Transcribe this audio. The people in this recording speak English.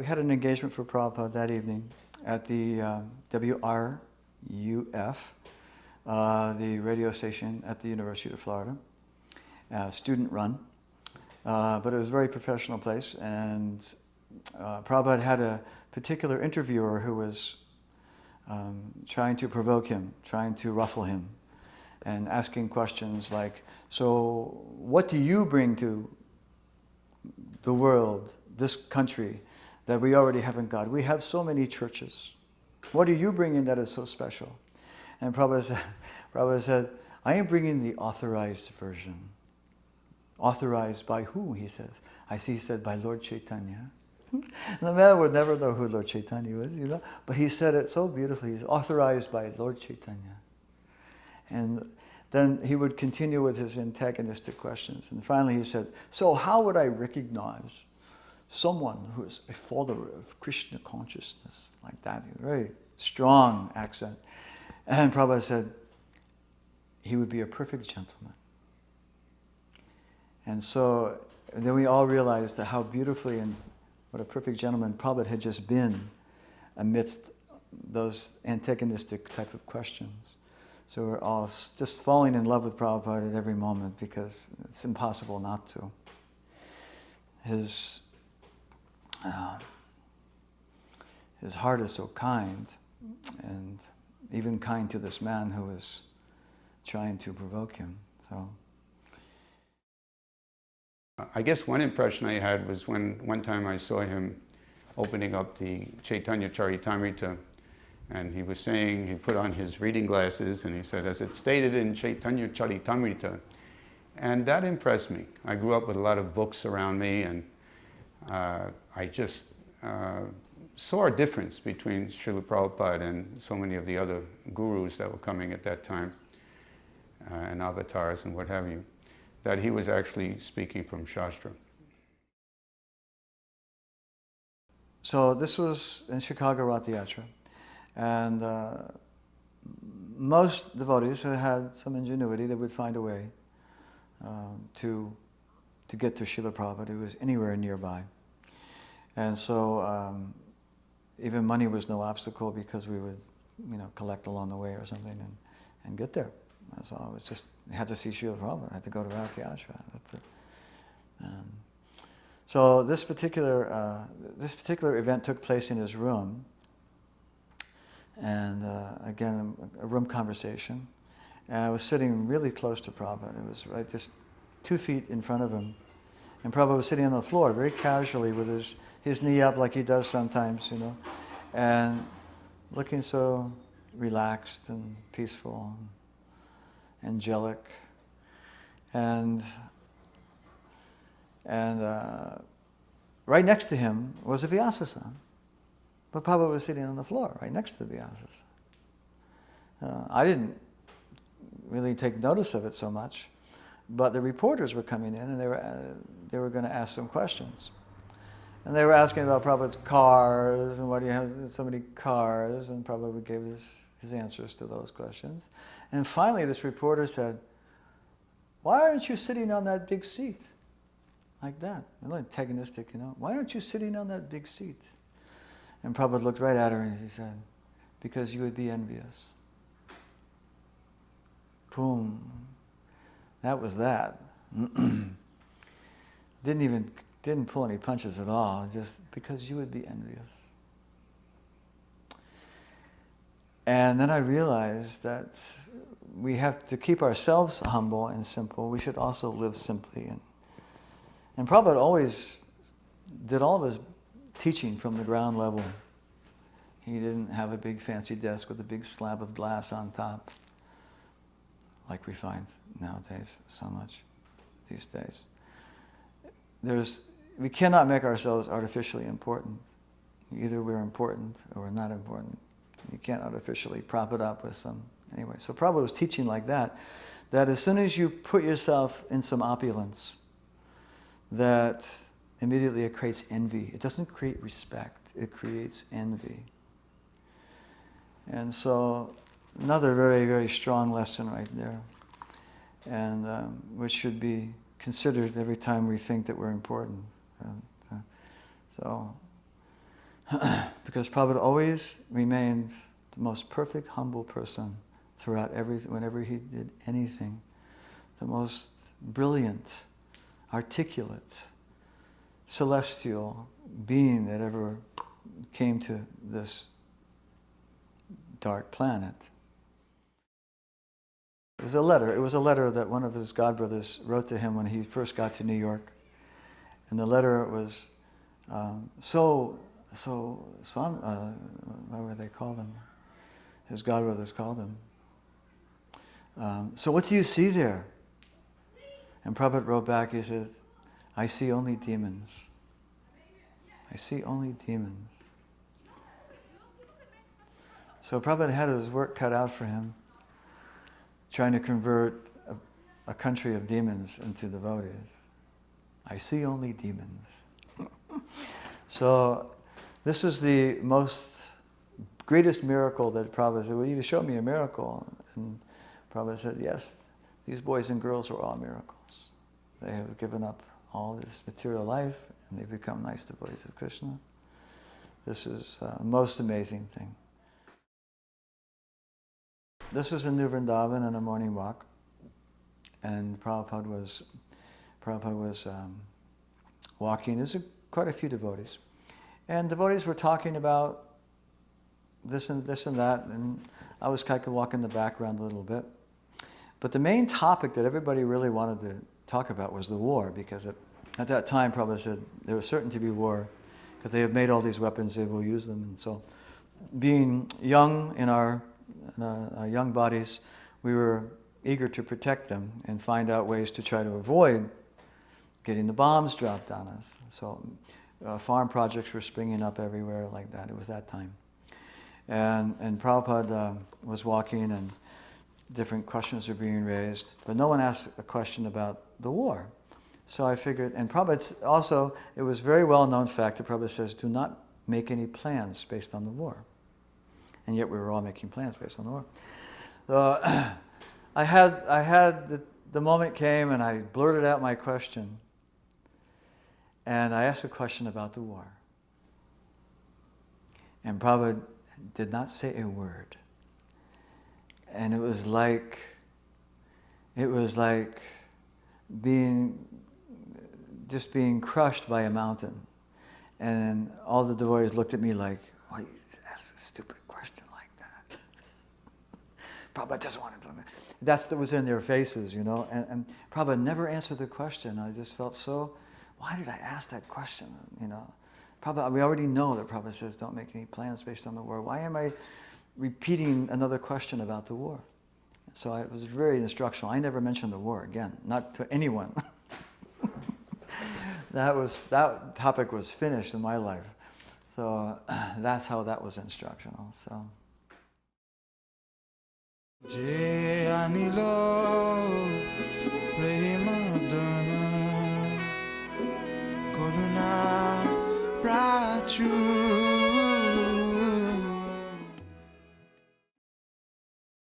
had an engagement for Prabhupada that evening at the WRUF, the radio station at the University of Florida, student run. But it was a very professional place, and Prabhupada had a particular interviewer who was trying to provoke him, trying to ruffle him, and asking questions like, so what do you bring to the world, this country, that we already have in God? We have so many churches. What do you bring in that is so special? And Prabhupada said, I am bringing the authorized version. Authorized by who, he says. He said, by Lord Chaitanya. The man would never know who Lord Chaitanya was, but he said it so beautifully. He's authorized by Lord Chaitanya. And then he would continue with his antagonistic questions. And finally he said, so how would I recognize someone who is a follower of Krishna consciousness? Like that, a very strong accent. And Prabhupada said, he would be a perfect gentleman. And so then we all realized that how beautifully and what a perfect gentleman Prabhupada had just been amidst those antagonistic type of questions. So we're all just falling in love with Prabhupada at every moment because it's impossible not to. His heart is so kind, and even kind to this man who was trying to provoke him. So I guess one impression I had was when one time I saw him opening up the Chaitanya Charitamrita, and he was saying, he put on his reading glasses and he said, as it's stated in Chaitanya Charitamrita. And that impressed me. I grew up with a lot of books around me, and I just saw a difference between Srila Prabhupada and so many of the other gurus that were coming at that time, and avatars and what have you, that he was actually speaking from Shastra. So this was in Chicago Ratha Yatra, and most devotees who had some ingenuity, they would find a way to get to Srila Prabhupada, who was anywhere nearby. And so even money was no obstacle, because we would, collect along the way or something and get there. So it was just, I had to see Srila Prabhupada, I had to go to Ratha Yatra. So this particular event took place in his room, and again, a room conversation. And I was sitting really close to Prabhupada. It was right just 2 feet in front of him. And Prabhupada was sitting on the floor very casually with his knee up like he does sometimes, and looking so relaxed and peaceful and angelic. And right next to him was a Vyasa-san. But Prabhupada was sitting on the floor right next to the Vyasa-san. I didn't really take notice of it so much, but the reporters were coming in, and they were going to ask some questions. And they were asking about Prabhupada's cars, and why do you have so many cars, and Prabhupada gave his answers to those questions. And finally this reporter said, why aren't you sitting on that big seat? Like that, a little antagonistic, Why aren't you sitting on that big seat? And Prabhupada looked right at her and he said, because you would be envious. Boom. That was that. Didn't pull any punches at all, just because you would be envious. And then I realized that we have to keep ourselves humble and simple. We should also live simply. And Prabhupada always did all of his teaching from the ground level. He didn't have a big fancy desk with a big slab of glass on top, like we find nowadays so much these days. We cannot make ourselves artificially important. Either we're important or we're not important. You can't artificially prop it up with some... Anyway, so Prabhupada was teaching like that as soon as you put yourself in some opulence, that immediately it creates envy. It doesn't create respect, it creates envy. And so, another very, very strong lesson right there, and which should be considered every time we think that we're important. Because Prabhupada always remained the most perfect, humble person throughout everything, whenever he did anything. The most brilliant, articulate, celestial being that ever came to this dark planet. It was a letter that one of his godbrothers wrote to him when he first got to New York. And the letter was, what would they call them? His godbrothers called him. So what do you see there? And Prabhupada wrote back, he said, I see only demons. I see only demons. So Prabhupada had his work cut out for him, trying to convert a country of demons into devotees. I see only demons. So this is the greatest miracle that Prabhupada said, well, you showed me a miracle. And Prabhupada said, yes, these boys and girls are all miracles. They have given up all this material life and they've become nice devotees of Krishna. This is a most amazing thing. This was in New Vrindavan on a morning walk, and Prabhupada was walking. There's quite a few devotees, and devotees were talking about this and that, and I was kind of walking in the background a little bit. But the main topic that everybody really wanted to talk about was the war, because at that time Prabhupada said there was certain to be war, because they have made all these weapons, they will use them, and so being young in our young bodies, we were eager to protect them and find out ways to try to avoid getting the bombs dropped on us. So farm projects were springing up everywhere like that. It was that time. And Prabhupada was walking and different questions were being raised, but no one asked a question about the war. So I figured, and Prabhupada also, it was a very well-known fact that Prabhupada says, do not make any plans based on the war. And yet we were all making plans based on the war. So I had the moment came and I blurted out my question. And I asked a question about the war. And Prabhupada did not say a word. And it was like being crushed by a mountain. And all the devotees looked at me like, why you ask a stupid question like that? Prabhupada doesn't want to do that. That's what was in their faces, you know. And Prabhupada never answered the question. I just felt so, why did I ask that question, you know? Prabhupada, we already know that Prabhupada says don't make any plans based on the war. Why am I repeating another question about the war? So it was very instructional. I never mentioned the war again, not to anyone. That topic was finished in my life. So that's how that was instructional. So. Je anilo